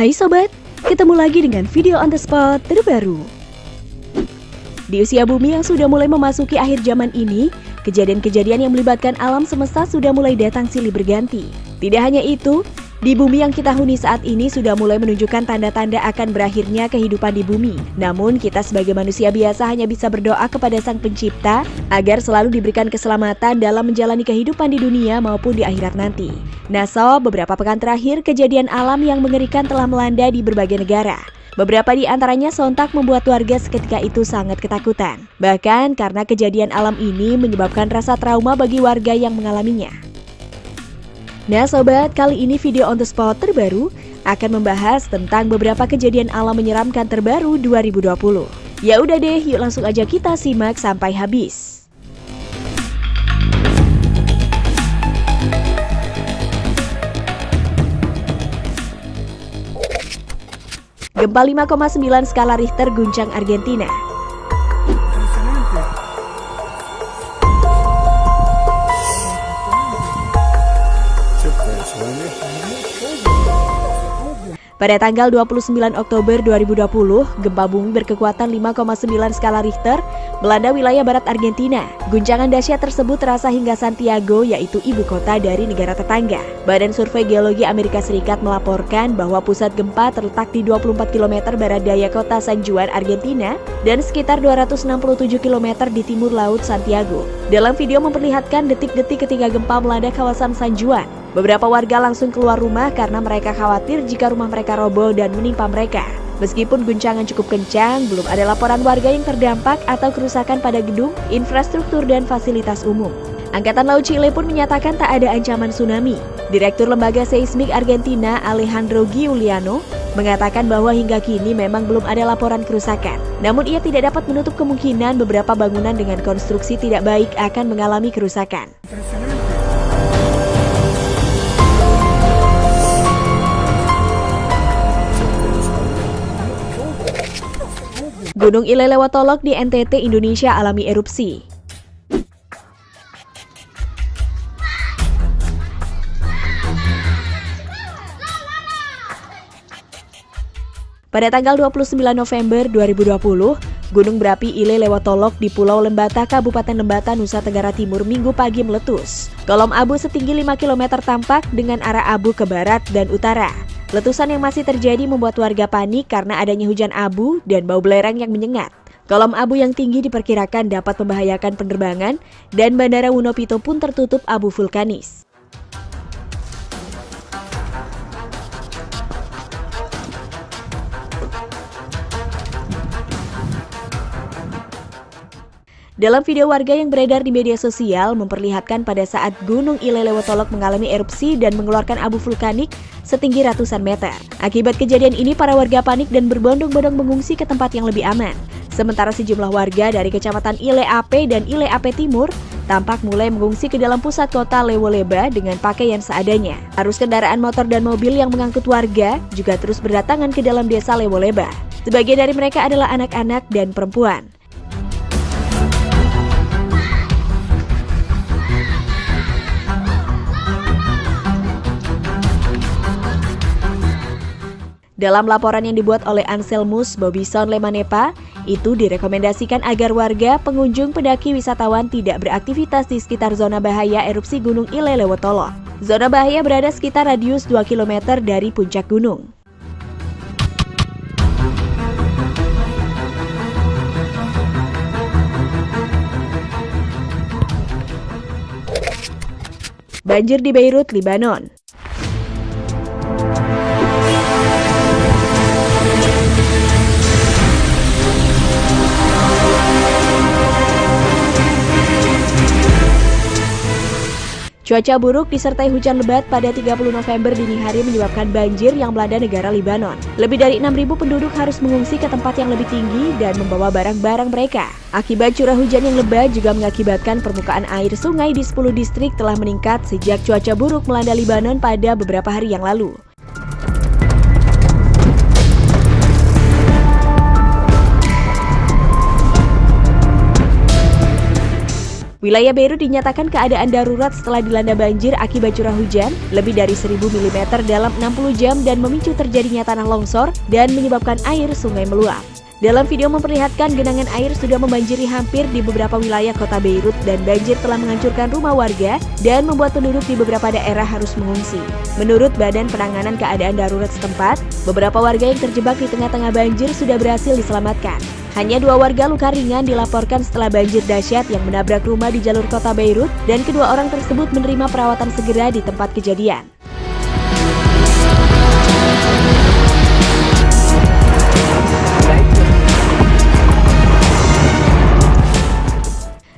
Hai sobat, ketemu lagi dengan video on the spot terbaru. Di usia bumi yang sudah mulai memasuki akhir zaman ini, kejadian-kejadian yang melibatkan alam semesta sudah mulai datang silih berganti. Tidak hanya itu, di bumi yang kita huni saat ini sudah mulai menunjukkan tanda-tanda akan berakhirnya kehidupan di bumi. Namun kita sebagai manusia biasa hanya bisa berdoa kepada Sang Pencipta agar selalu diberikan keselamatan dalam menjalani kehidupan di dunia maupun di akhirat nanti. Nah sob, beberapa pekan terakhir kejadian alam yang mengerikan telah melanda di berbagai negara. Beberapa di antaranya sontak membuat warga seketika itu sangat ketakutan. Bahkan karena kejadian alam ini menyebabkan rasa trauma bagi warga yang mengalaminya. Nah sobat, kali ini video on the spot terbaru akan membahas tentang beberapa kejadian alam menyeramkan terbaru 2020. Ya udah deh, yuk langsung aja kita simak sampai habis. Gempa 5,9 skala Richter guncang Argentina. Pada tanggal 29 Oktober 2020, gempa bumi berkekuatan 5,9 skala Richter melanda wilayah barat Argentina. Guncangan dahsyat tersebut terasa hingga Santiago, yaitu ibu kota dari negara tetangga. Badan Survei Geologi Amerika Serikat melaporkan bahwa pusat gempa terletak di 24 km barat daya kota San Juan, Argentina, dan sekitar 267 km di timur laut Santiago. Dalam video memperlihatkan detik-detik ketika gempa melanda kawasan San Juan. Beberapa warga langsung keluar rumah karena mereka khawatir jika rumah mereka roboh dan menimpa mereka. Meskipun guncangan cukup kencang, belum ada laporan warga yang terdampak atau kerusakan pada gedung, infrastruktur, dan fasilitas umum. Angkatan Laut Chile pun menyatakan tak ada ancaman tsunami. Direktur Lembaga Seismik Argentina, Alejandro Giuliano, mengatakan bahwa hingga kini memang belum ada laporan kerusakan. Namun ia tidak dapat menutup kemungkinan beberapa bangunan dengan konstruksi tidak baik akan mengalami kerusakan. Gunung Ilelewotolok di NTT, Indonesia alami erupsi. Pada tanggal 29 November 2020, gunung berapi Ilelewotolok di Pulau Lembata, Kabupaten Lembata, Nusa Tenggara Timur Minggu pagi meletus. Kolom abu setinggi 5 km tampak dengan arah abu ke barat dan utara. Letusan yang masih terjadi membuat warga panik karena adanya hujan abu dan bau belerang yang menyengat. Kolom abu yang tinggi diperkirakan dapat membahayakan penerbangan dan Bandara Wunopito pun tertutup abu vulkanis. Dalam video warga yang beredar di media sosial memperlihatkan pada saat Gunung Ilelewotolok mengalami erupsi dan mengeluarkan abu vulkanik setinggi ratusan meter. Akibat kejadian ini, para warga panik dan berbondong-bondong mengungsi ke tempat yang lebih aman. Sementara sejumlah warga dari Kecamatan Ile Ape dan Ile Ape Timur tampak mulai mengungsi ke dalam pusat kota Lewoleba dengan pakaian seadanya. Arus kendaraan motor dan mobil yang mengangkut warga juga terus berdatangan ke dalam desa Lewoleba. Sebagian dari mereka adalah anak-anak dan perempuan. Dalam laporan yang dibuat oleh Anselmus Bobison Lemanepa, itu direkomendasikan agar warga, pengunjung, pendaki, wisatawan tidak beraktivitas di sekitar zona bahaya erupsi Gunung Ilelewotolok. Zona bahaya berada sekitar radius 2 km dari puncak gunung. Banjir di Beirut, Lebanon. Cuaca buruk disertai hujan lebat pada 30 November dini hari menyebabkan banjir yang melanda negara Lebanon. Lebih dari 6.000 penduduk harus mengungsi ke tempat yang lebih tinggi dan membawa barang-barang mereka. Akibat curah hujan yang lebat juga mengakibatkan permukaan air sungai di 10 distrik telah meningkat sejak cuaca buruk melanda Lebanon pada beberapa hari yang lalu. Wilayah Beirut dinyatakan keadaan darurat setelah dilanda banjir akibat curah hujan lebih dari 1000 mm dalam 60 jam dan memicu terjadinya tanah longsor dan menyebabkan air sungai meluap. Dalam video memperlihatkan genangan air sudah membanjiri hampir di beberapa wilayah kota Beirut dan banjir telah menghancurkan rumah warga dan membuat penduduk di beberapa daerah harus mengungsi. Menurut Badan Penanganan Keadaan Darurat setempat, beberapa warga yang terjebak di tengah-tengah banjir sudah berhasil diselamatkan. Hanya 2 warga luka ringan dilaporkan setelah banjir dahsyat yang menabrak rumah di jalur kota Beirut dan kedua orang tersebut menerima perawatan segera di tempat kejadian.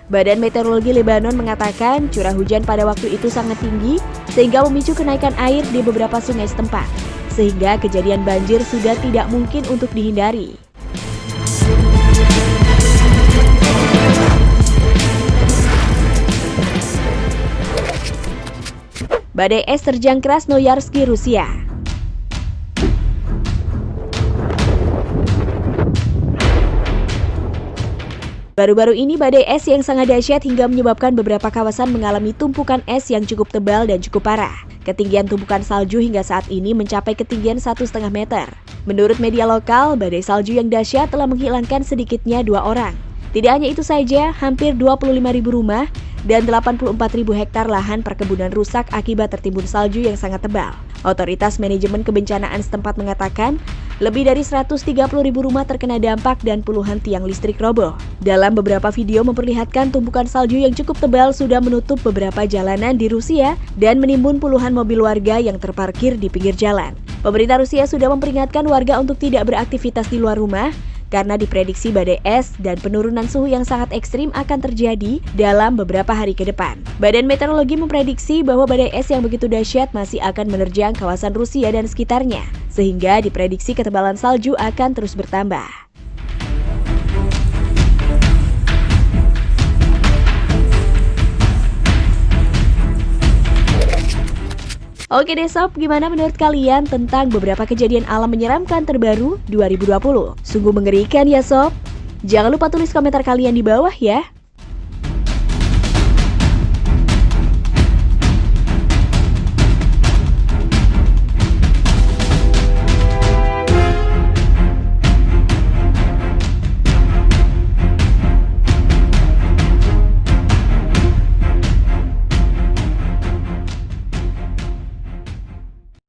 Badan Meteorologi Lebanon mengatakan curah hujan pada waktu itu sangat tinggi sehingga memicu kenaikan air di beberapa sungai setempat, sehingga kejadian banjir sudah tidak mungkin untuk dihindari. Badai es terjang Krasnoyarsk, Rusia. Baru-baru ini badai es yang sangat dahsyat hingga menyebabkan beberapa kawasan mengalami tumpukan es yang cukup tebal dan cukup parah. Ketinggian tumpukan salju hingga saat ini mencapai ketinggian 1,5 meter. Menurut media lokal, badai salju yang dahsyat telah menghilangkan sedikitnya 2 orang. Tidak hanya itu saja, hampir 25.000 rumah dan 84.000 hektar lahan perkebunan rusak akibat tertimbun salju yang sangat tebal. Otoritas Manajemen Kebencanaan setempat mengatakan, lebih dari 130.000 rumah terkena dampak dan puluhan tiang listrik roboh. Dalam beberapa video memperlihatkan tumpukan salju yang cukup tebal sudah menutup beberapa jalanan di Rusia dan menimbun puluhan mobil warga yang terparkir di pinggir jalan. Pemerintah Rusia sudah memperingatkan warga untuk tidak beraktivitas di luar rumah karena diprediksi badai es dan penurunan suhu yang sangat ekstrim akan terjadi dalam beberapa hari ke depan. Badan Meteorologi memprediksi bahwa badai es yang begitu dahsyat masih akan menerjang kawasan Rusia dan sekitarnya, sehingga diprediksi ketebalan salju akan terus bertambah. Oke deh sob, gimana menurut kalian tentang beberapa kejadian alam menyeramkan terbaru 2020? Sungguh mengerikan ya sob? Jangan lupa tulis komentar kalian di bawah ya.